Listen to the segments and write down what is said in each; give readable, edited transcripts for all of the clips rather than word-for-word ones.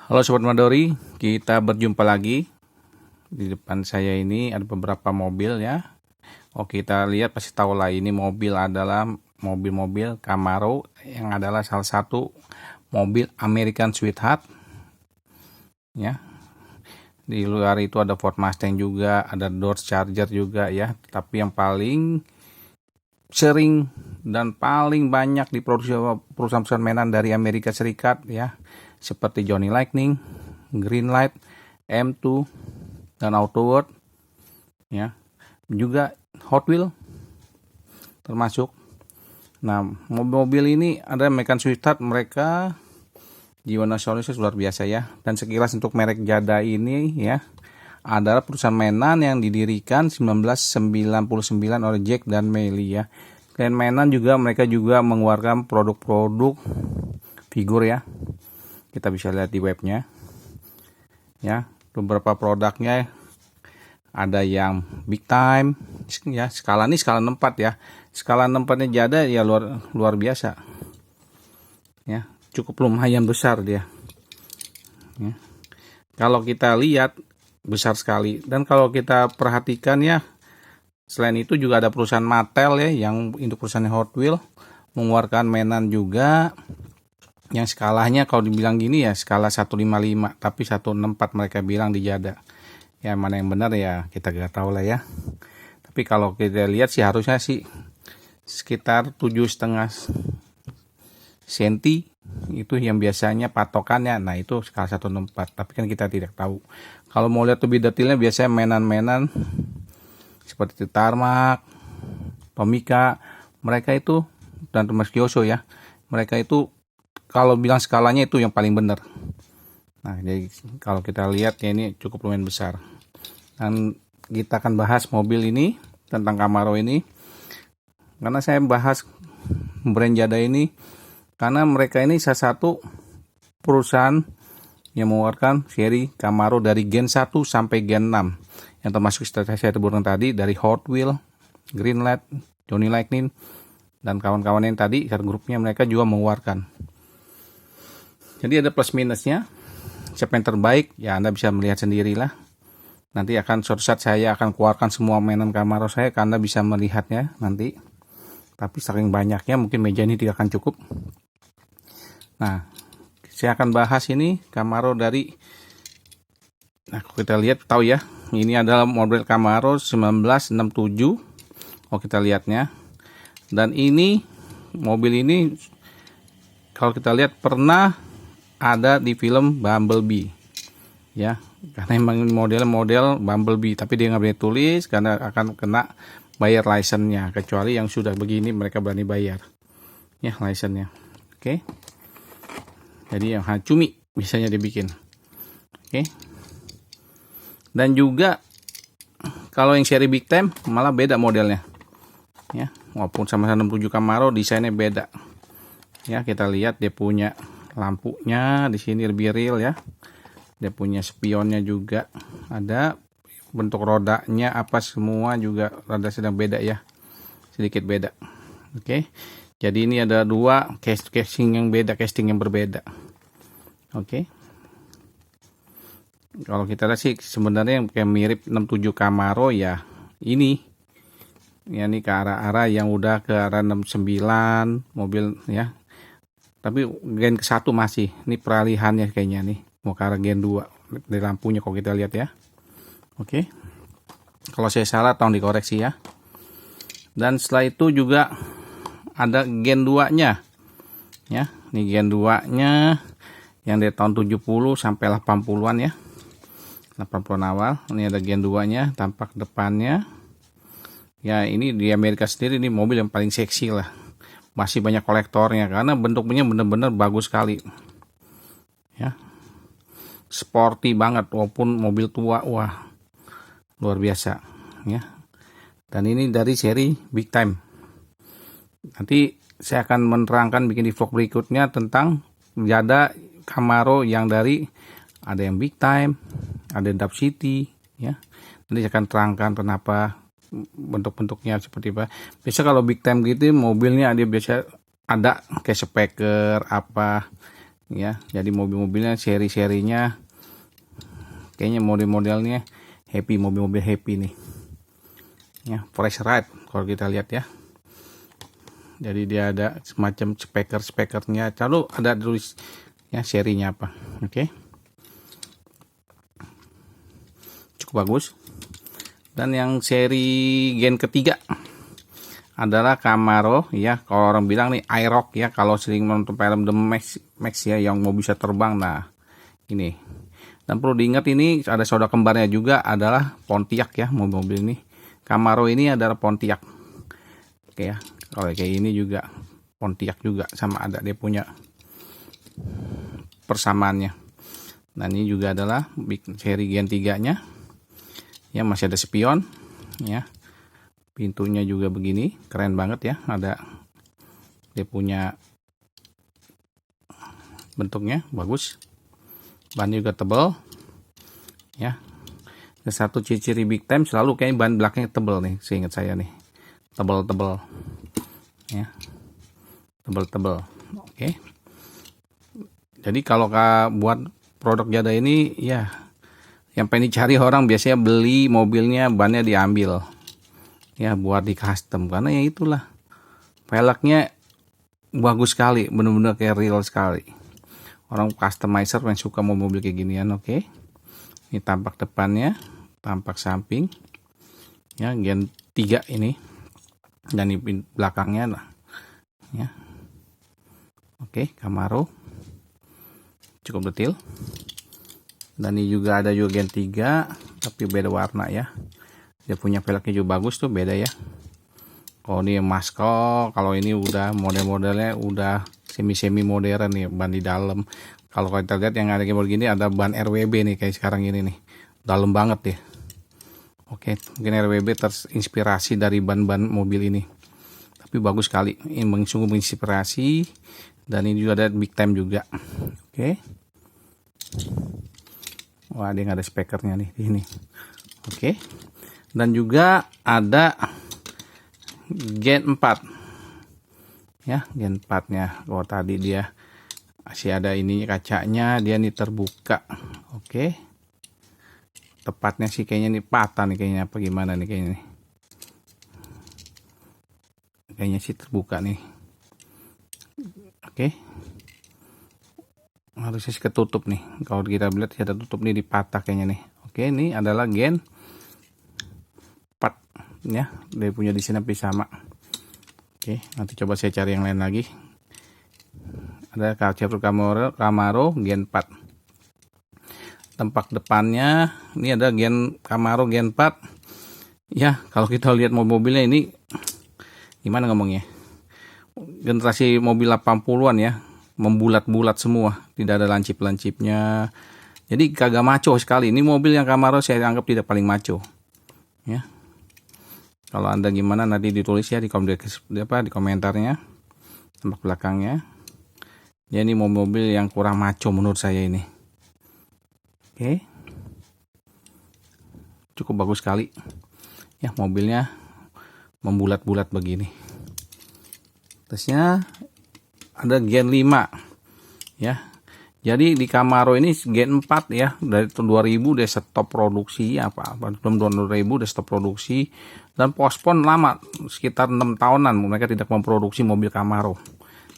Halo Sobat Madori, kita berjumpa lagi. Di depan saya ini ada beberapa mobil ya. Kita lihat pasti tahu lah ini mobil adalah mobil-mobil Camaro yang adalah salah satu mobil American Sweetheart ya. Di luar itu ada Ford Mustang juga, ada Dodge Charger juga ya. Tapi yang paling sering dan paling banyak diproduksi perusahaan-perusahaan mainan dari Amerika Serikat ya, seperti Johnny Lightning, Greenlight, M2, dan Autoworld ya, juga Hot Wheels termasuk. Nah, mobil-mobil ini ada American Sweetheart, mereka jiwa nasionalisnya luar biasa ya. Dan sekilas untuk merek Jada ini ya, adalah perusahaan mainan yang didirikan 1999 oleh Jack dan Melly ya. Selain mainan juga mereka juga mengeluarkan produk-produk figur ya. Kita bisa lihat di webnya ya, beberapa produknya ada yang big time ya, skala 4 ya. Skala 4-nya Jada ya luar biasa ya, cukup lumayan besar dia ya. Kalau kita lihat besar sekali, dan kalau kita perhatikan ya, selain itu juga ada perusahaan Mattel ya, yang untuk perusahaan Hot Wheels mengeluarkan mainan juga yang skalanya kalau dibilang gini ya skala 155, tapi 164 mereka bilang di Jada. Ya mana yang benar ya kita gak tahu lah ya. Tapi kalau kita lihat sih harusnya sih sekitar 7,5 cm itu yang biasanya patokannya. Nah itu skala 164, tapi kan kita tidak tahu. Kalau mau lihat lebih detailnya biasanya mainan-mainan seperti Tarmac, Tomica, mereka itu, dan Thomas Kyoso ya, mereka itu kalau bilang skalanya itu yang paling benar. Nah jadi kalau kita lihat ya ini cukup lumayan besar. Dan kita akan bahas mobil ini tentang Camaro ini, karena saya bahas brand Jada ini karena mereka ini salah satu perusahaan yang mengeluarkan seri Camaro dari Gen 1 sampai Gen 6, yang termasuk setelah saya sebutkan tadi dari Hot Wheels, Greenlight, Johnny Lightning, dan kawan-kawan yang tadi satu grupnya mereka juga mengeluarkan. Jadi ada plus minusnya. Siapa yang terbaik ya Anda bisa melihat sendirilah. Nanti akan suatu saat saya akan keluarkan semua mainan Camaro saya, Anda bisa melihatnya nanti. Tapi saking banyaknya mungkin meja ini tidak akan cukup. Nah, saya akan bahas ini Camaro dari, nah kita lihat tahu ya, ini adalah model Camaro 1967. Kita lihatnya. Dan ini mobil ini kalau kita lihat pernah ada di film Bumblebee ya, karena emang model Bumblebee, tapi dia nggak boleh tulis karena akan kena bayar license-nya, kecuali yang sudah begini mereka berani bayar ya license-nya. Jadi yang cumi biasanya dibikin. Dan juga kalau yang seri Big Time malah beda modelnya ya, walaupun sama 67 Camaro desainnya beda ya. Kita lihat dia punya lampunya di sini lebih real ya, dia punya spionnya juga ada, bentuk rodanya apa semua juga rada sedang beda ya, sedikit beda. Jadi ini ada dua casing yang beda, casting yang berbeda. Kalau kita lihat sih sebenarnya yang kayak mirip 67 Camaro ya ini ya, ini ke arah-arah yang udah ke arah 69 mobil ya. Tapi gen ke-1 masih, ini peralihannya kayaknya nih mau ke arah gen 2 dari lampunya kalau kita lihat ya. Kalau saya salah tolong dikoreksi ya. Dan setelah itu juga ada gen 2-nya ya. Ini gen 2-nya yang dari tahun 70 sampai 80-an ya. 80-an awal. Ini ada gen 2-nya, tampak depannya. Ya, ini di Amerika sendiri ini mobil yang paling seksi lah. Masih banyak kolektornya karena bentuknya benar-benar bagus sekali. Ya. Sporty banget walaupun mobil tua, wah. Luar biasa ya. Dan ini dari seri Big Time. Nanti saya akan menerangkan bikin di vlog berikutnya tentang Jada Camaro yang dari, ada yang Big Time, ada Dub City ya. Nanti saya akan terangkan kenapa bentuk-bentuknya seperti apa. Biasa kalau Big Time gitu mobilnya dia biasa ada kayak speaker apa ya. Jadi mobil-mobilnya seri-serinya kayaknya model-modelnya happy, mobil-mobil happy nih ya, fresh ride kalau kita lihat ya. Jadi dia ada semacam spekernya, lalu ada tulis ya serinya apa. Oke. Cukup bagus. Dan yang seri gen ketiga adalah Camaro ya, kalau orang bilang nih IROC ya, kalau sering menonton film The Max ya yang mau bisa terbang. Nah ini, dan perlu diingat ini ada saudara kembarnya juga adalah Pontiac ya, mobil ini Camaro ini adalah Pontiac. Oke ya, kalau kayak ini juga Pontiac juga, sama ada dia punya persamaannya. Dan ini juga adalah seri gen 3 nya ya, masih ada spion ya, pintunya juga begini, keren banget ya, ada dia punya bentuknya bagus, ban juga tebal ya. Dan satu ciri big time selalu kayak ban belakangnya tebal nih, seingat saya nih, tebal ya, tebal. Oke. Jadi kalau buat produk Jada ini ya, yang pengen dicari orang biasanya beli mobilnya bannya diambil ya buat di custom, karena ya itulah velgnya bagus sekali, bener-bener kayak real sekali. Orang customizer yang suka mau mobil kayak ginian. Oke. Ini tampak depannya, tampak samping ya, gen 3 ini, dan ini belakangnya lah ya. Oke, Camaro cukup detail. Dan ini juga ada juga gen 3 tapi beda warna ya. Dia punya velgnya juga bagus tuh, beda ya. Kalau ini Masco, kalau ini udah model-modelnya udah semi modern nih, ban di dalam. Kalau kita lihat yang ada kayak begini ada ban RWB nih, kayak sekarang ini nih, dalam banget ya. Oke, mungkin RWB terinspirasi dari ban-ban mobil ini, tapi bagus sekali, ini sungguh menginspirasi. Dan ini juga ada big time juga. Oke. Wah, dia nggak ada spekernya nih di sini. Oke. Dan juga ada gen 4 ya, gen 4 nya. Kalau tadi dia masih ada ini kacanya, dia nih terbuka. Oke. Tepatnya sih kayaknya nih patah nih, kayaknya apa gimana nih kayaknya nih. Kayaknya sih terbuka nih. Oke. Harusnya sih ketutup nih, kalau kita lihat ada tutup nih, di patah kayaknya nih. Oke, ini adalah gen 4 ya, dia punya di sini sama. Oke, nanti coba saya cari yang lain lagi. Ada chapter Camaro gen 4. Tampak depannya ini ada gen Camaro gen 4 ya. Kalau kita lihat mobilnya ini gimana ngomongnya, generasi mobil 80-an ya, membulat-bulat semua, tidak ada lancip-lancipnya. Jadi kagak maco sekali. Ini mobil yang Camaro saya anggap tidak paling maco ya. Kalau Anda gimana nanti ditulis ya di komentarnya, tampak belakangnya. Ya, ini mobil yang kurang maco menurut saya ini. Oke. Cukup bagus sekali ya, mobilnya membulat-bulat begini. Terusnya ada gen 5 ya. Jadi di Camaro ini gen 4 ya, dari tahun 2000 udah stop produksi tahun 2000 udah stop produksi, dan postpone lama, sekitar 6 tahunan mereka tidak memproduksi mobil Camaro.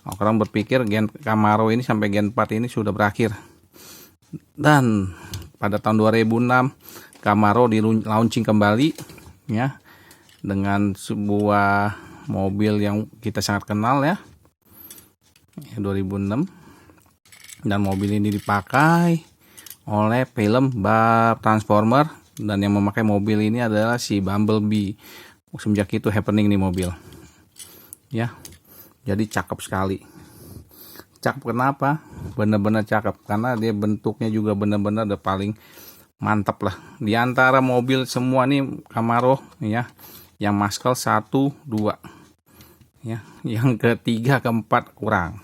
Orang berpikir gen Camaro ini sampai gen 4 ini sudah berakhir. Dan pada tahun 2006 Camaro di launching kembali ya, dengan sebuah mobil yang kita sangat kenal ya, 2006. Dan mobil ini dipakai oleh film Transformer, dan yang memakai mobil ini adalah si Bumblebee. Semenjak itu happening nih mobil ya. Jadi cakep sekali. Cakep kenapa? Bener-bener cakep karena dia bentuknya juga bener-bener udah paling mantap lah di antara mobil semua nih Camaro ya. Yang Muscle 1, 2 ya, yang ketiga keempat kurang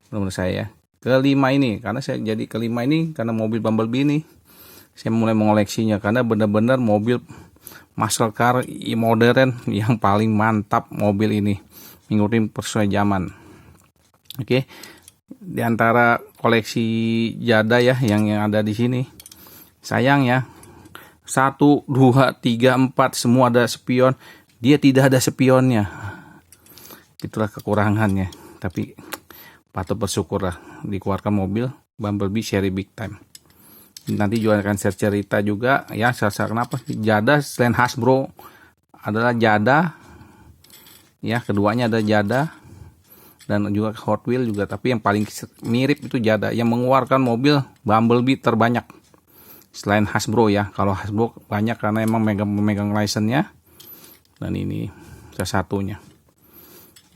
menurut saya. Kelima ini karena saya jadi kelima ini karena mobil Bumblebee ini saya mulai mengoleksinya, karena benar-benar mobil muscle car modern yang paling mantap mobil ini, ngikutin persesuaian zaman. Oke. Di antara koleksi Jada ya yang ada di sini. Sayang ya, 1, 2, 3, 4 semua ada spion, dia tidak ada spionnya. Itulah kekurangannya. Tapi patut bersyukur lah dikeluarkan mobil Bumblebee seri Big Time. Nanti juga akan share cerita juga ya, kenapa Jada selain Hasbro adalah Jada ya, keduanya ada Jada dan juga Hot Wheels juga, tapi yang paling mirip itu Jada yang mengeluarkan mobil Bumblebee terbanyak selain Hasbro ya. Kalau Hasbro banyak karena emang memegang license-nya, dan ini salah satunya.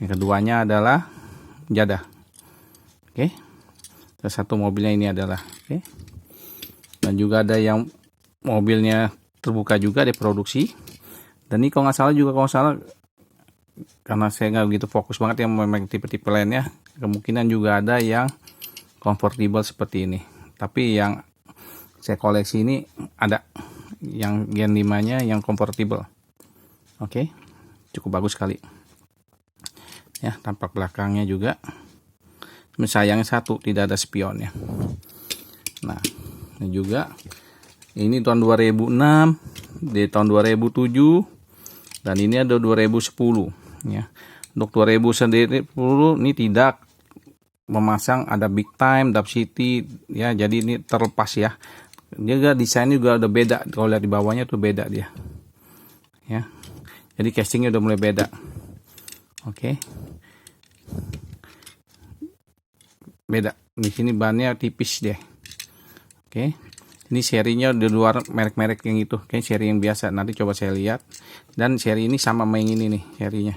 Yang keduanya adalah Jada. Oke. Salah satu mobilnya ini adalah dan juga ada yang mobilnya terbuka juga diproduksi. Dan ini kalau nggak salah karena saya nggak begitu fokus banget yang memang tipe-tipe lainnya, kemungkinan juga ada yang convertible seperti ini. Tapi yang saya koleksi ini ada yang Gen 5 nya yang convertible. Oke, cukup bagus sekali ya. Tampak belakangnya juga, sayangnya satu, tidak ada spionnya. Nah, ini juga ini tahun 2006, di tahun 2007, dan ini ada 2010 ya. Untuk 2010 ini tidak memasang ada Big Time, Dub City ya, jadi ini terlepas ya. Juga desainnya juga udah beda, kalau lihat di bawahnya tuh beda dia ya. Jadi casingnya udah mulai beda. Oke. Beda. Di sini bannya tipis deh. Oke. Ini serinya di luar merek-merek yang itu. Oke, seri yang biasa. Nanti coba saya lihat. Dan seri ini sama sama yang ini nih serinya.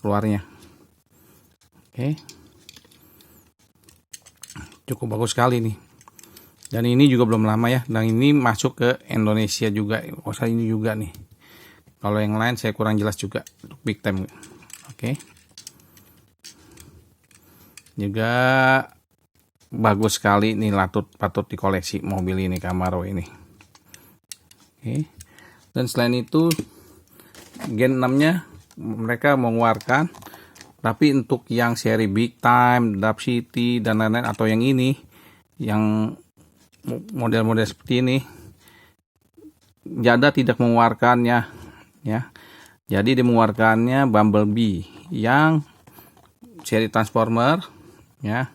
Keluarnya. Oke. Cukup bagus sekali nih. Dan ini juga belum lama ya. Dan ini masuk ke Indonesia juga. Ini juga nih. Kalau yang lain saya kurang jelas juga untuk Big Time. Oke. Juga bagus sekali nih, patut dikoleksi mobil ini, Camaro ini. Oke. Dan selain itu Gen 6 nya mereka mengeluarkan, tapi untuk yang seri Big Time, Dub City dan lain-lain, atau yang ini yang model-model seperti ini, Jada tidak mengeluarkannya ya. Jadi dia mengeluarkannya Bumblebee yang seri Transformer ya,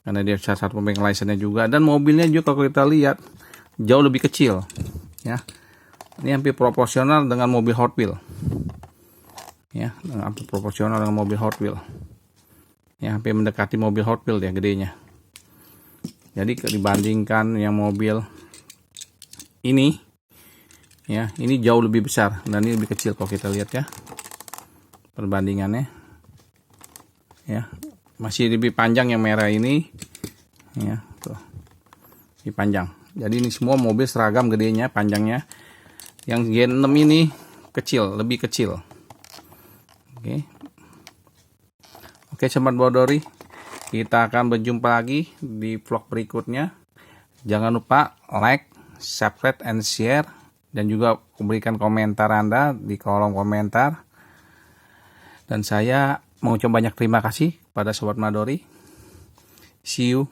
karena dia salah satu pemegang license-nya juga. Dan mobilnya juga kalau kita lihat jauh lebih kecil ya. Ini hampir proporsional dengan mobil Hot Wheels ya, hampir proporsional dengan mobil Hot Wheels ya, hampir mendekati mobil Hot Wheels ya gedenya. Jadi dibandingkan yang mobil ini ya, ini jauh lebih besar dan ini lebih kecil kalau kita lihat ya perbandingannya ya. Masih lebih panjang yang merah ini ya, tuh lebih panjang. Jadi ini semua mobil seragam gedenya, panjangnya. Yang Gen 6 ini kecil, lebih kecil. Oke, Sobat Bodori, kita akan berjumpa lagi di vlog berikutnya. Jangan lupa like, subscribe, and share, dan juga berikan komentar Anda di kolom komentar. Dan saya mengucapkan banyak terima kasih pada Sobat Madori. See you.